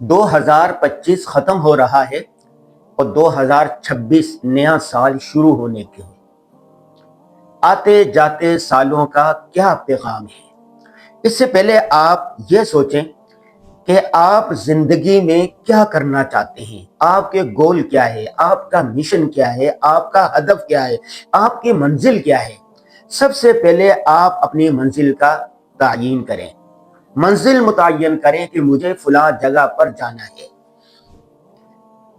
2025 ختم ہو رہا ہے اور 2026 نیا سال شروع ہونے کے ہیں۔ آتے جاتے سالوں کا کیا پیغام ہے؟ اس سے پہلے آپ یہ سوچیں کہ آپ زندگی میں کیا کرنا چاہتے ہیں، آپ کے گول کیا ہے، آپ کا مشن کیا ہے، آپ کا ہدف کیا ہے، آپ کی منزل کیا ہے۔ سب سے پہلے آپ اپنی منزل کا تعین کریں، منزل متعین کریں کہ مجھے فلاں جگہ پر جانا ہے۔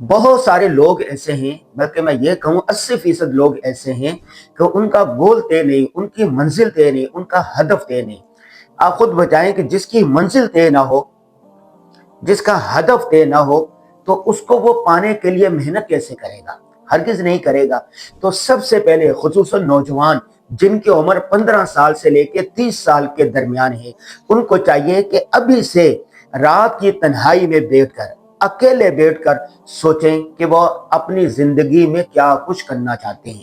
بہت سارے لوگ ایسے ہیں، بلکہ میں یہ کہوں 80% لوگ ایسے ہیں کہ ان کا گول طے نہیں، ان کی منزل طے نہیں، ان کا ہدف طے نہیں۔ آپ خود بتائیں کہ جس کی منزل طے نہ ہو، جس کا ہدف طے نہ ہو، تو اس کو وہ پانے کے لیے محنت کیسے کرے گا؟ ہرگز نہیں کرے گا۔ تو سب سے پہلے خصوصاً نوجوان جن کی عمر 15 سال سے لے کے 30 سال کے درمیان ہے، ان کو چاہیے کہ ابھی سے رات کی تنہائی میں بیٹھ کر، اکیلے بیٹھ کر سوچیں کہ وہ اپنی زندگی میں کیا کچھ کرنا چاہتے ہیں۔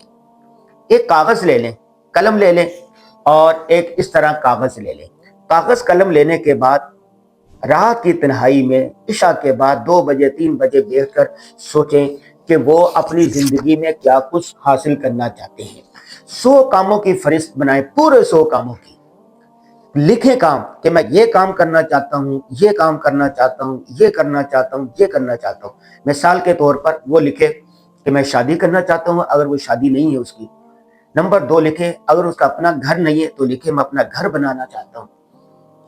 ایک کاغذ لے لیں، قلم لے لیں، اور ایک اس طرح کاغذ لے لیں۔ کاغذ قلم لینے کے بعد رات کی تنہائی میں عشاء کے بعد 2 بجے 3 بجے بیٹھ کر سوچیں کہ وہ اپنی زندگی میں کیا کچھ حاصل کرنا چاہتے ہیں۔ 100 کاموں کی فہرست بنائیں، پورے 100 کاموں کی لکھیں کام کہ میں یہ کام کرنا چاہتا ہوں، یہ کام کرنا چاہتا ہوں، یہ کرنا چاہتا ہوں، یہ کرنا چاہتا ہوں۔ مثال کے طور پر وہ لکھے کہ میں شادی کرنا چاہتا ہوں، اگر وہ شادی نہیں ہے اس کی۔ نمبر 2 لکھے اگر اس کا اپنا گھر نہیں ہے تو لکھے میں اپنا گھر بنانا چاہتا ہوں۔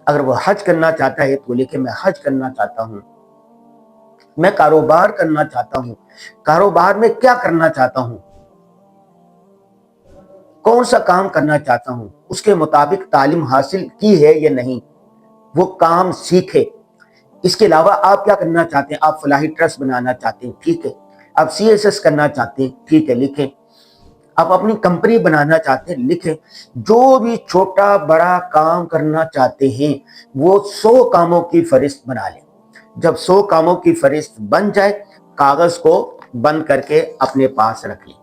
اگر وہ حج کرنا چاہتا ہے تو لکھے میں حج کرنا چاہتا ہوں۔ میں کاروبار کرنا چاہتا ہوں، کاروبار میں کیا کرنا چاہتا ہوں، کون سا کام کرنا چاہتا ہوں، اس کے مطابق تعلیم حاصل کی ہے یا نہیں، وہ کام سیکھے۔ اس کے علاوہ آپ کیا کرنا چاہتے ہیں؟ آپ فلاحی ٹرسٹ بنانا چاہتے ہیں، ٹھیک ہے۔ آپ CSS کرنا چاہتے ہیں، ٹھیک ہے، لکھیں۔ آپ اپنی کمپنی بنانا چاہتے ہیں، لکھیں۔ جو بھی چھوٹا بڑا کام کرنا چاہتے ہیں وہ 100 کاموں کی فہرست بنا لیں۔ جب 100 کاموں کی فہرست بن جائے، کاغذ کو بند کر کے اپنے پاس رکھ لیں۔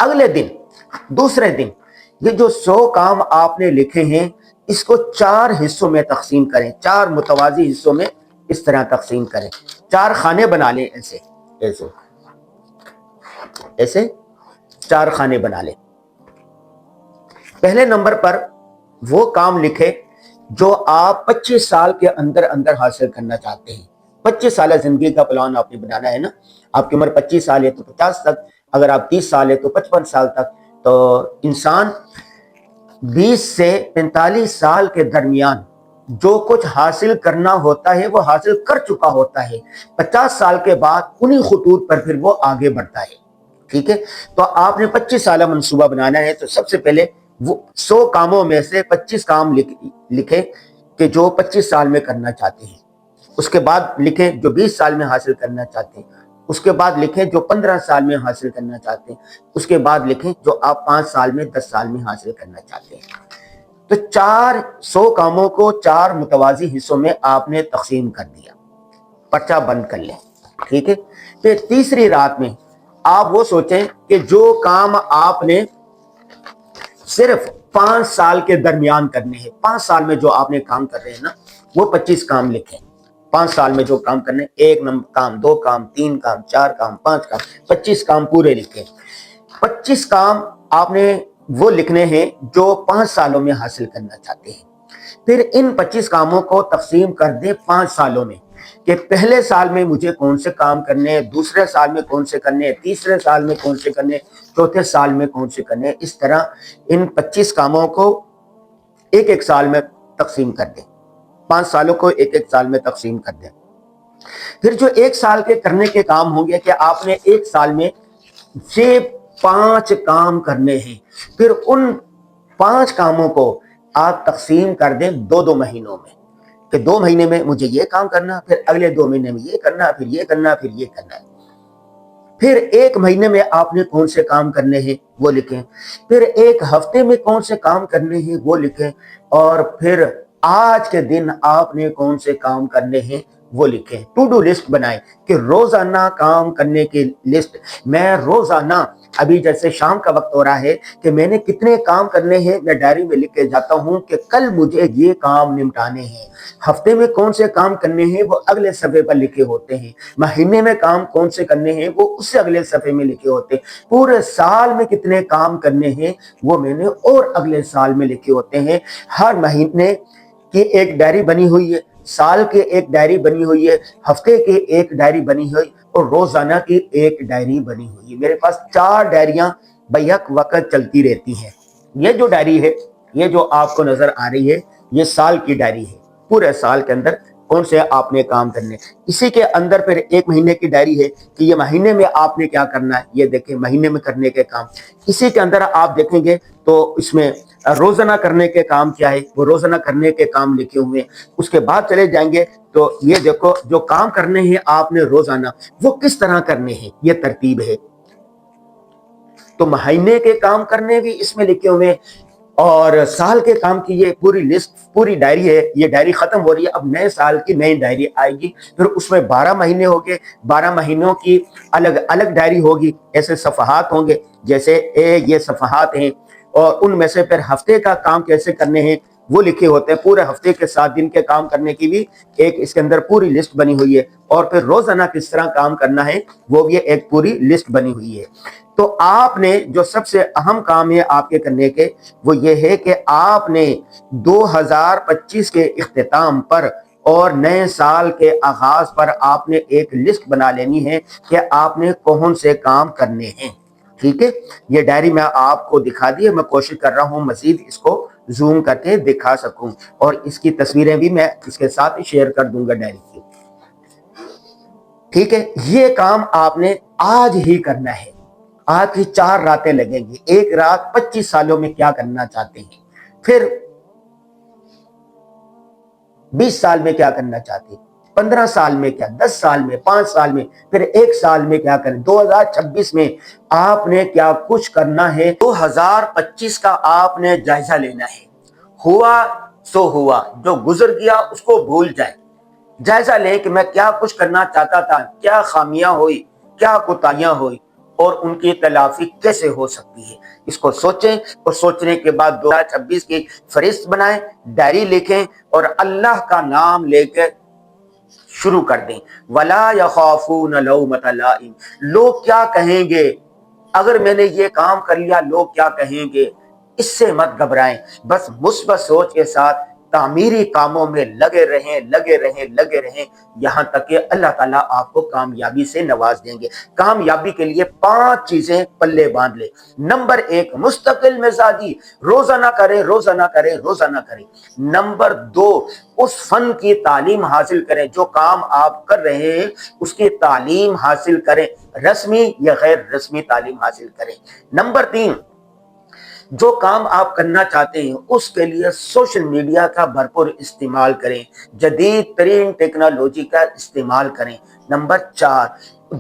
اگلے دن، دوسرے دن، یہ جو 100 کام آپ نے لکھے ہیں اس کو 4 حصوں میں تقسیم کریں، 4 متوازی حصوں میں اس طرح تقسیم کریں۔ 4 خانے بنا لیں، ایسے ایسے ایسے 4 خانے بنا لیں۔ پہلے نمبر پر وہ کام لکھے جو آپ 25 سال کے اندر اندر حاصل کرنا چاہتے ہیں۔ 25 سالہ زندگی کا پلان آپ نے بنانا ہے نا۔ آپ کی عمر 25 سال ہے تو 50 تک، اگر آپ 30 سال ہے تو 55 سال تک۔ تو انسان 20 سے 45 سال کے درمیان جو کچھ حاصل کرنا ہوتا ہے وہ حاصل کر چکا ہوتا ہے۔ 50 سال کے بعد انہی خطوط پر پھر وہ آگے بڑھتا ہے، ٹھیک ہے۔ تو آپ نے 25 سالہ منصوبہ بنانا ہے، تو سب سے پہلے وہ 100 کاموں میں سے 25 کام لکھیں کہ جو 25 سال میں کرنا چاہتے ہیں۔ اس کے بعد لکھیں جو 20 سال میں حاصل کرنا چاہتے ہیں۔ اس کے بعد لکھیں جو 15 سال میں حاصل کرنا چاہتے ہیں۔ اس کے بعد لکھیں جو آپ 5 سال میں 10 سال میں حاصل کرنا چاہتے ہیں۔ تو 100 کاموں کو 4 متوازی حصوں میں آپ نے تقسیم کر دیا، پرچہ بند کر لیں، ٹھیک ہے۔ پھر تیسری رات میں آپ وہ سوچیں کہ جو کام آپ نے صرف 5 سال کے درمیان کرنے ہیں، 5 سال میں جو آپ نے کام کر رہے ہیں نا، وہ 25 کام لکھیں۔ 5 سال میں جو کام کرنے، 1 کام، 2 کام، 3 کام، 4 کام، 5 کام، 25 کام پورے لکھیں۔ 25 کام آپ نے وہ لکھنے ہیں جو 5 سالوں میں حاصل کرنا چاہتے ہیں۔ پھر ان 25 کاموں کو تقسیم کر دیں 5 سالوں میں، کہ پہلے سال میں مجھے کون سے کام کرنے ہیں، دوسرے سال میں کون سے کرنے ہیں، تیسرے سال میں کون سے کرنے ہیں، چوتھے سال میں کون سے کرنے ہیں۔ اس طرح ان 25 کاموں کو ایک ایک سال میں تقسیم کر دیں، 5 سالوں کو ایک ایک سال میں تقسیم کر دیں۔ پھر جو 1 سال کے کرنے کے کام ہوں گے کہ آپ نے 1 سال میں یہ 5 کام کرنے ہیں، پھر ان 5 کاموں کو آپ تقسیم کر دیں 2 مہینوں میں، کہ 2 مہینے میں مجھے یہ کام کرنا، پھر اگلے 2 مہینے میں یہ کرنا، پھر یہ کرنا، پھر یہ کرنا ہے۔ پھر 1 مہینے میں آپ نے کون سے کام کرنے ہیں وہ لکھیں، پھر 1 ہفتے میں کون سے کام کرنے ہیں وہ لکھیں، اور پھر آج کے دن آپ نے کون سے کام کرنے ہیں وہ لکھیں, ٹو ڈو لسٹ بنائیں کہ روزانہ کام کرنے کی لسٹ. میں روزانہ, ابھی جیسے شام کا وقت ہو رہا ہے, کہ میں نے کتنے کام کرنے ہیں میں ڈائری میں لکھ کے جاتا ہوں کہ کل مجھے یہ کام نمٹانے ہیں. ہفتے میں کون سے کام کرنے ہیں وہ اگلے صفحے پر لکھے ہوتے ہیں. مہینے میں کام کون سے کرنے ہیں وہ اس سے اگلے صفحے میں لکھے ہوتے ہیں. پورے سال میں کتنے کام کرنے ہیں وہ میں نے اور اگلے سال میں لکھے ہوتے ہیں. ہر مہینے کی ایک ڈائری بنی ہوئی ہے, سال کے ایک ڈائری بنی ہوئی ہے, ہفتے کے ایک ڈائری بنی ہوئی اور روزانہ کی ایک ڈائری بنی ہوئی ہے. میرے پاس 4 ڈائریاں بیک وقت چلتی رہتی ہیں. یہ جو ڈائری ہے, یہ جو آپ کو نظر آ رہی ہے, یہ سال کی ڈائری ہے. پورے سال کے اندر کون سے آپ نے کام کرنے. اسی کے اندر پھر ایک مہینے کی ڈائری ہے کہ یہ مہینے میں آپ نے کیا کرنا ہے. یہ دیکھیں مہینے میں کرنے کے کام. اسی کے اندر آپ دیکھیں گے تو اس میں روزانہ کرنے کے کام کیا ہے, وہ روزانہ کرنے کے کام لکھے ہوئے ہیں. اس کے بعد چلے جائیں گے تو یہ دیکھو جو کام کرنے ہیں آپ نے روزانہ وہ کس طرح کرنے ہیں, یہ ترتیب ہے. تو مہینے کے کام کرنے بھی اس میں لکھے ہوئے ہیں اور سال کے کام کی یہ پوری لسٹ, پوری ڈائری ہے. یہ ڈائری ختم ہو رہی ہے, اب نئے سال کی نئی ڈائری آئے گی. پھر اس میں 12 مہینے ہوں گے, 12 مہینوں کی الگ الگ ڈائری ہوگی. ایسے صفحات ہوں گے, جیسے یہ صفحات ہیں, اور ان میں سے پھر ہفتے کا کام کیسے کرنے ہیں وہ لکھے ہوتے ہیں. پورے ہفتے کے 7 دن کے کام کرنے کی بھی ایک اس کے اندر پوری لسٹ بنی ہوئی ہے. اور پھر روزانہ کس طرح کام کرنا ہے وہ بھی ایک پوری لسٹ بنی ہوئی ہے. تو آپ نے جو سب سے اہم کام ہے آپ کے کرنے کے وہ یہ ہے کہ آپ نے 2025 کے اختتام پر اور نئے سال کے آغاز پر آپ نے ایک لسٹ بنا لینی ہے کہ آپ نے کون سے کام کرنے ہیں. ٹھیک ہے, یہ ڈائری میں آپ کو دکھا دی ہے. میں کوشش کر رہا ہوں مزید اس کو زوم کر کے دکھا سکوں, اور اس کی تصویریں بھی میں اس کے ساتھ شیئر کر دوں گا ڈائری کی. ٹھیک ہے, یہ کام آپ نے آج ہی کرنا ہے. آج کی 4 راتیں لگیں گی. ایک رات 25 سالوں میں کیا کرنا چاہتے ہیں, پھر 20 سال میں کیا کرنا چاہتے ہیں, 15 سال میں کیا, 10 سال میں, 5 سال میں, پھر 1 سال میں کیا کریں, 2026 میں آپ نے کیا کچھ کرنا ہے. 2025 کا آپ نے جائزہ لینا ہے. ہوا سو ہوا, جو گزر گیا اس کو بھول جائیں. جائزہ لیں کہ میں کیا کچھ کرنا چاہتا تھا, کیا خامیاں ہوئی, کیا کوتاہیاں ہوئی, اور ان کی تلافی کیسے ہو سکتی ہے. اس کو سوچیں, اور سوچنے کے بعد 2026 کی فہرست بنائیں, ڈائری لکھیں اور اللہ کا نام لے کے شروع کر دیں. وَلَا يَخَافُونَ لَوْمَةَ لَائِمٍ, لوگ کیا کہیں گے اگر میں نے یہ کام کر لیا, لوگ کیا کہیں گے, اس سے مت گھبرائیں. بس مثبت سوچ کے ساتھ تعمیری کاموں میں لگے رہیں, لگے رہیں, لگے رہیں, یہاں تک کہ اللہ تعالیٰ آپ کو کامیابی سے نواز دیں گے. کامیابی کے لیے 5 چیزیں پلے باندھ لیں. نمبر 1, مستقل مزاجی, روزانہ کریں, روزانہ کریں, روزانہ کریں. نمبر 2, اس فن کی تعلیم حاصل کریں. جو کام آپ کر رہے ہیں اس کی تعلیم حاصل کریں, رسمی یا غیر رسمی تعلیم حاصل کریں. نمبر 3, جو کام آپ کرنا چاہتے ہیں اس کے لیے سوشل میڈیا کا بھرپور استعمال کریں, جدید ترین ٹیکنالوجی کا استعمال کریں. نمبر 4,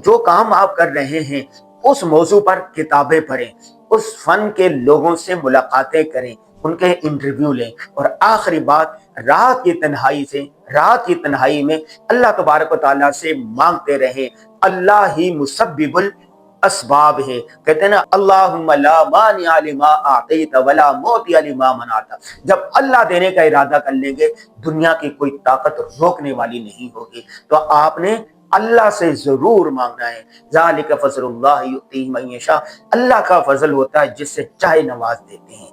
جو کام آپ کر رہے ہیں اس موضوع پر کتابیں پڑھیں, اس فن کے لوگوں سے ملاقاتیں کریں, ان کے انٹرویو لیں. اور آخری بات, رات کی تنہائی سے, رات کی تنہائی میں اللہ تبارک و تعالیٰ سے مانگتے رہیں. اللہ ہی مسبب اسباب ہے. کہتے ہیں نا, اللہم لا مانع لما اعطیت ولا معطی لما منعت. جب اللہ دینے کا ارادہ کر لیں گے دنیا کی کوئی طاقت روکنے والی نہیں ہوگی. تو آپ نے اللہ سے ضرور مانگنا ہے. ذالک فضل اللہ یؤتیہ من یشاء, اللہ کا فضل ہوتا ہے جس سے چاہے نواز دیتے ہیں.